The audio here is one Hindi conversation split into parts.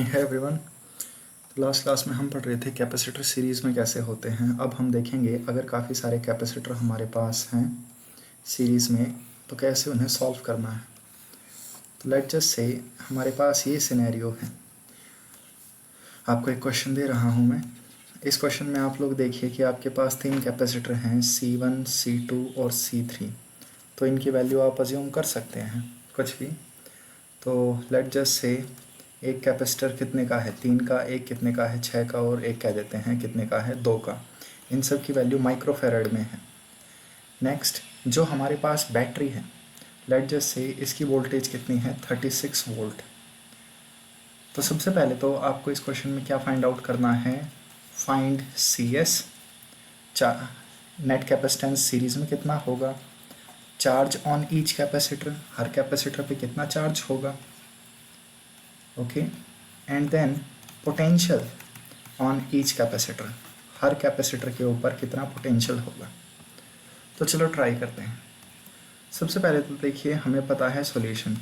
है एवरीवन। लास्ट क्लास में हम पढ़ रहे थे कैपेसिटर सीरीज़ में कैसे होते हैं। अब हम देखेंगे अगर काफ़ी सारे कैपेसिटर हमारे पास हैं सीरीज़ में तो कैसे उन्हें सॉल्व करना है। तो लेट जस्ट से हमारे पास ये सिनेरियो है। आपको एक क्वेश्चन दे रहा हूँ मैं। इस क्वेश्चन में आप लोग देखिए कि आपके पास 3 कैपेसिटर हैं C1, C2 और C3। तो इनकी वैल्यू आप अज्यूम कर सकते हैं कुछ भी। तो लेट जस्ट से एक कैपेसिटर कितने का है, 3 का, एक कितने का है, 6 का, और एक कह देते हैं कितने का है, 2 का। इन सब की वैल्यू माइक्रोफेरेड में है। नेक्स्ट जो हमारे पास बैटरी है, लेट जस्ट से इसकी वोल्टेज कितनी है, 36 वोल्ट। तो सबसे पहले तो आपको इस क्वेश्चन में क्या फाइंड आउट करना है, find CS, net capacitance series में कितना होगा, चार्ज ऑन ईच कैपेसिटर, हर कैपेसिटर पे कितना चार्ज होगा, okay, and then potential on each capacitor, हर कैपेसिटर के ऊपर कितना पोटेंशियल होगा। तो चलो ट्राई करते हैं। सबसे पहले तो देखिए हमें पता है सॉल्यूशन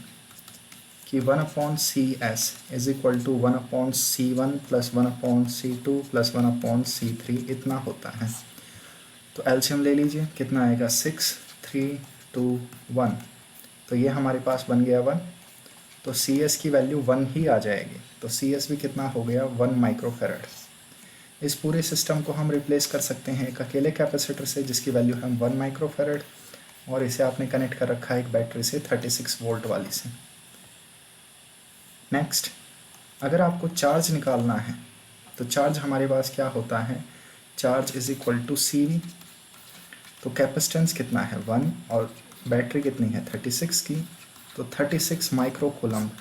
कि 1/CS is equal to 1/C1 plus 1/C2 plus 1/C3 इतना होता है। तो एलसीएम ले लीजिए, कितना आएगा, 6, 3, 2, 1। तो ये हमारे पास बन गया 1। तो CS की वैल्यू 1 ही आ जाएगी। तो CS भी कितना हो गया, 1 माइक्रोफेरेड। इस पूरे सिस्टम को हम रिप्लेस कर सकते हैं एक अकेले कैपेसिटर से जिसकी वैल्यू है 1 माइक्रोफेरेड, और इसे आपने कनेक्ट कर रखा है एक बैटरी से 36 वोल्ट वाली से। नेक्स्ट अगर आपको चार्ज निकालना है तो चार्ज हमारे पास क्या होता है, charge is equal to CV। तो कैपेसिटेंस कितना है, 1, और बैटरी कितनी है, 36 की। तो 36 माइक्रो कूलम्ब,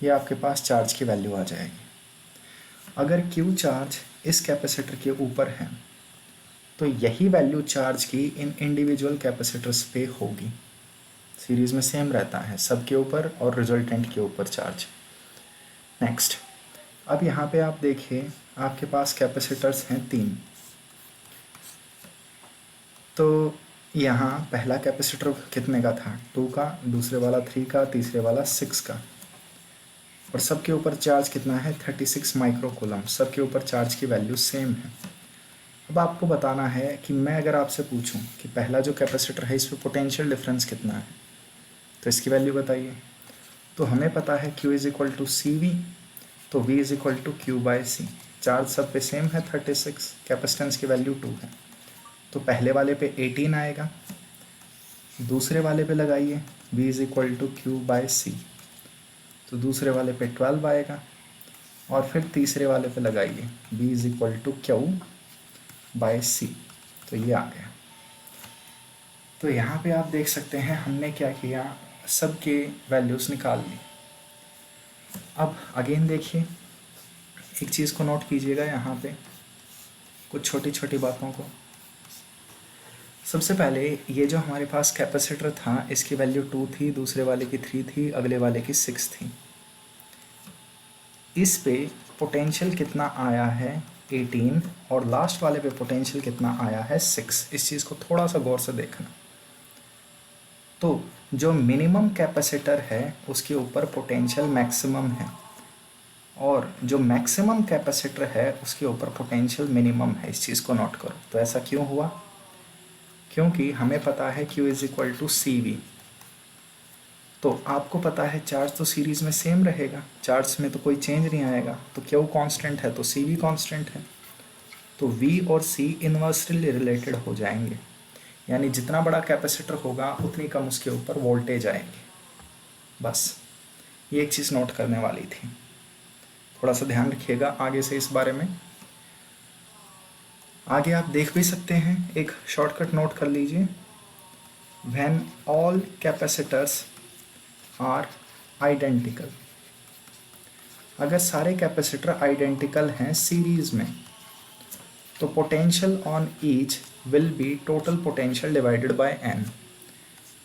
ये आपके पास चार्ज की वैल्यू आ जाएगी। अगर Q चार्ज इस कैपेसिटर के ऊपर है तो यही वैल्यू चार्ज की इन इंडिविजुअल कैपेसिटर्स पे होगी। सीरीज में सेम रहता है सबके ऊपर और रिजल्टेंट के ऊपर चार्ज। नेक्स्ट अब यहाँ पे आप देखिए आपके पास कैपेसिटर्स हैं 3। तो यहाँ पहला कैपेसिटर कितने का था, 2 का, दूसरे वाला 3 का, तीसरे वाला 6 का, और सबके ऊपर चार्ज कितना है, 36 माइक्रो कूलम। सबके ऊपर चार्ज की वैल्यू सेम है। अब आपको बताना है कि मैं अगर आपसे पूछूं कि पहला जो कैपेसिटर है इस पर पोटेंशियल डिफरेंस कितना है, तो इसकी वैल्यू बताइए। तो हमें पता है Q is equal to CV, तो V is equal to Q/C। Charge सब पे सेम है 36, कैपेसिटेंस की वैल्यू 2 है। तो पहले वाले पे 18 आएगा, दूसरे वाले पे लगाइए V is equal to Q/C, तो दूसरे वाले पे 12 आएगा, और फिर तीसरे वाले पे लगाइए V is equal to Q/C, तो ये आ गया। तो यहाँ पे आप देख सकते हैं हमने क्या किया, सबके वैल्यूज़ निकाल ली। अब अगेन देखिए एक चीज़ को नोट कीजिएगा यहाँ पे, कुछ छोटी छोटी बातों को। सबसे पहले ये जो हमारे पास कैपेसिटर था इसकी वैल्यू 2 थी, दूसरे वाले की 3 थी, अगले वाले की 6 थी। इस पे पोटेंशियल कितना आया है, 18, और लास्ट वाले पे पोटेंशियल कितना आया है, 6। इस चीज़ को थोड़ा सा गौर से देखना। तो जो मिनिमम कैपेसिटर है उसके ऊपर पोटेंशियल मैक्सिमम है, और जो मैक्सिमम कैपेसिटर है उसके ऊपर पोटेंशियल मिनिमम है। इस चीज़ को नोट करो। तो ऐसा क्यों हुआ, क्योंकि हमें पता है Q is equal to CV। तो आपको पता है चार्ज तो सीरीज़ में सेम रहेगा, चार्ज में तो कोई चेंज नहीं आएगा। तो Q कांस्टेंट है तो CV कांस्टेंट है। तो V और C इन्वर्सली रिलेटेड हो जाएंगे, यानी जितना बड़ा कैपेसिटर होगा उतनी कम उसके ऊपर वोल्टेज आएगी। बस ये एक चीज़ नोट करने वाली थी, थोड़ा सा ध्यान रखिएगा आगे से इस बारे में। आगे आप देख भी सकते हैं, एक शॉर्टकट नोट कर लीजिए, when all capacitors are identical. अगर सारे कैपेसिटर आइडेंटिकल हैं सीरीज में तो potential on each will be total potential divided by n।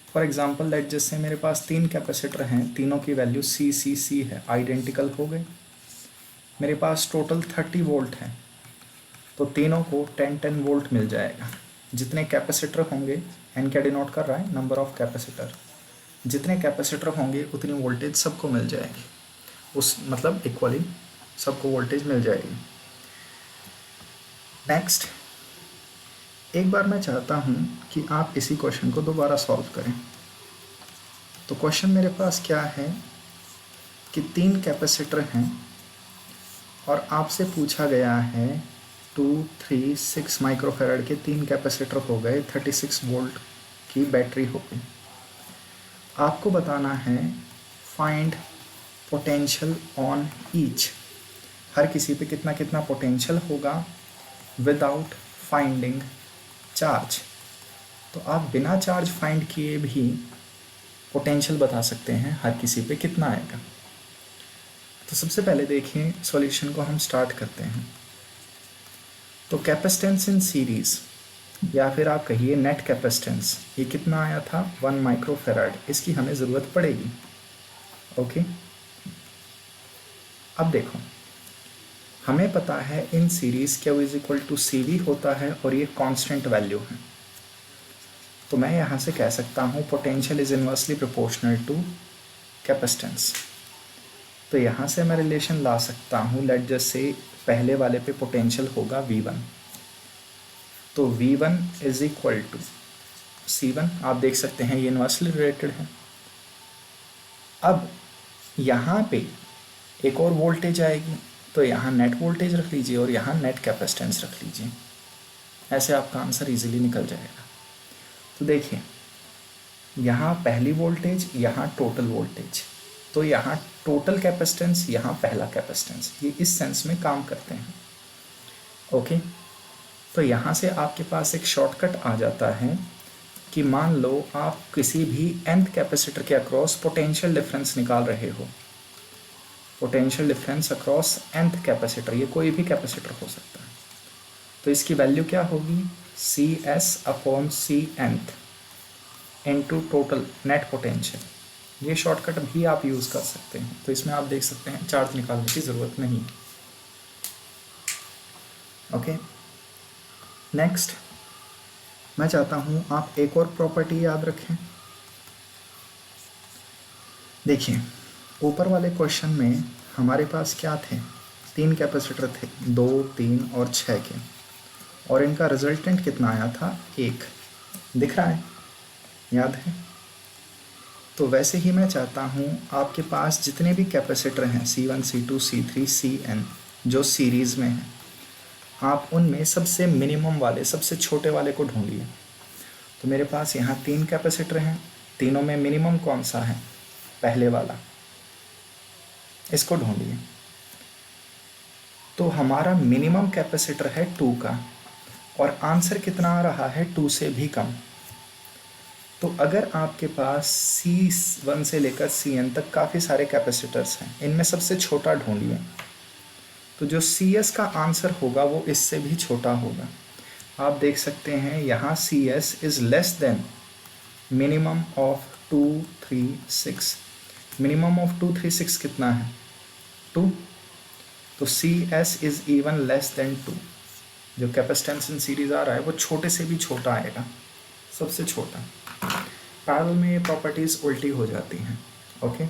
For example let जैसे मेरे पास 3 कैपेसिटर हैं, तीनों की वैल्यू C है, आइडेंटिकल हो गए। मेरे पास टोटल 30 वोल्ट है, तो तीनों को 10 वोल्ट मिल जाएगा। जितने कैपेसिटर होंगे, n क्या डिनोट कर रहा है, नंबर ऑफ कैपेसिटर, जितने कैपेसिटर होंगे उतनी वोल्टेज सबको मिल जाएगी। उस मतलब इक्वली सबको वोल्टेज मिल जाएगी। नेक्स्ट, एक बार मैं चाहता हूँ कि आप इसी क्वेश्चन को दोबारा सॉल्व करें। तो क्वेश्चन मेरे पास क्या है कि 3 कैपेसिटर हैं और आपसे पूछा गया है 2, 3, 6 माइक्रोफेराड के 3 कैपेसिटर हो गए, 36 वोल्ट की बैटरी हो गई। आपको बताना है फाइंड पोटेंशियल ऑन ईच, हर किसी पे कितना कितना पोटेंशियल होगा विदाउट फाइंडिंग चार्ज। तो आप बिना चार्ज फाइंड किए भी पोटेंशियल बता सकते हैं हर किसी पे कितना आएगा। तो सबसे पहले देखिए सॉल्यूशन को हम स्टार्ट करते हैं। तो कैपेसिटेंस इन सीरीज़ या फिर आप कहिए नेट कैपेसिटेंस, ये कितना आया था 1 माइक्रोफेराड, इसकी हमें ज़रूरत पड़ेगी। ओके, अब देखो हमें पता है in series Q is equal to CV होता है और ये कांस्टेंट वैल्यू है। तो मैं यहाँ से कह सकता हूँ potential is inversely proportional to capacitance. तो यहाँ से मैं रिलेशन ला सकता हूँ, लेट जस्ट से पहले वाले पे पोटेंशियल होगा V1, तो V1 is equal to C1। आप देख सकते हैं ये इनवर्सली रिलेटेड है। अब यहाँ पे एक और वोल्टेज आएगी, तो यहाँ नेट वोल्टेज रख लीजिए और यहाँ नेट कैपेसिटेंस रख लीजिए, ऐसे आपका आंसर इजीली निकल जाएगा। तो देखिए यहाँ पहली वोल्टेज, यहाँ टोटल वोल्टेज, तो यहाँ टोटल कैपेसिटेंस, यहाँ पहला कैपेसिटेंस, ये इस सेंस में काम करते हैं। ओके, तो यहाँ से आपके पास एक शॉर्टकट आ जाता है कि मान लो आप किसी भी nth कैपेसिटर के अक्रॉस पोटेंशियल डिफरेंस निकाल रहे हो, potential difference across nth capacitor, ये कोई भी कैपेसिटर हो सकता है। तो इसकी वैल्यू क्या होगी, CS/Cnth into total net potential. ये शॉर्टकट भी आप यूज़ कर सकते हैं। तो इसमें आप देख सकते हैं चार्ज निकालने की ज़रूरत नहीं। ओके, नेक्स्ट मैं चाहता हूँ आप एक और प्रॉपर्टी याद रखें। देखिए ऊपर वाले क्वेश्चन में हमारे पास क्या थे, 3 कैपेसिटर थे, 2, 3 और 6 के, और इनका रिजल्टेंट कितना आया था, 1। दिख रहा है, याद है। तो वैसे ही मैं चाहता हूँ आपके पास जितने भी कैपेसिटर हैं C1, C2, C3, Cn जो सीरीज़ में हैं, आप उनमें सबसे मिनिमम वाले, सबसे छोटे वाले को ढूंढिए। तो मेरे पास यहाँ 3 कैपेसिटर हैं, तीनों में मिनिमम कौन सा है, पहले वाला, इसको ढूंढिए। तो हमारा मिनिमम कैपेसिटर है 2 का और आंसर कितना आ रहा है, 2 से भी कम। तो अगर आपके पास C1 से लेकर Cn तक काफ़ी सारे कैपेसिटर्स हैं, इनमें सबसे छोटा ढूंढिए। तो जो CS का आंसर होगा वो इससे भी छोटा होगा। आप देख सकते हैं यहाँ CS is less than minimum of 2, 3, 6। Minimum of 2, 3, 6 कितना है, 2। तो CS is even less than 2। जो कैपेसिटेंस इन सीरीज आ रहा है वो छोटे से भी छोटा आएगा, सबसे छोटा। पैरेलल में ये प्रॉपर्टीज़ उल्टी हो जाती हैं। ओके।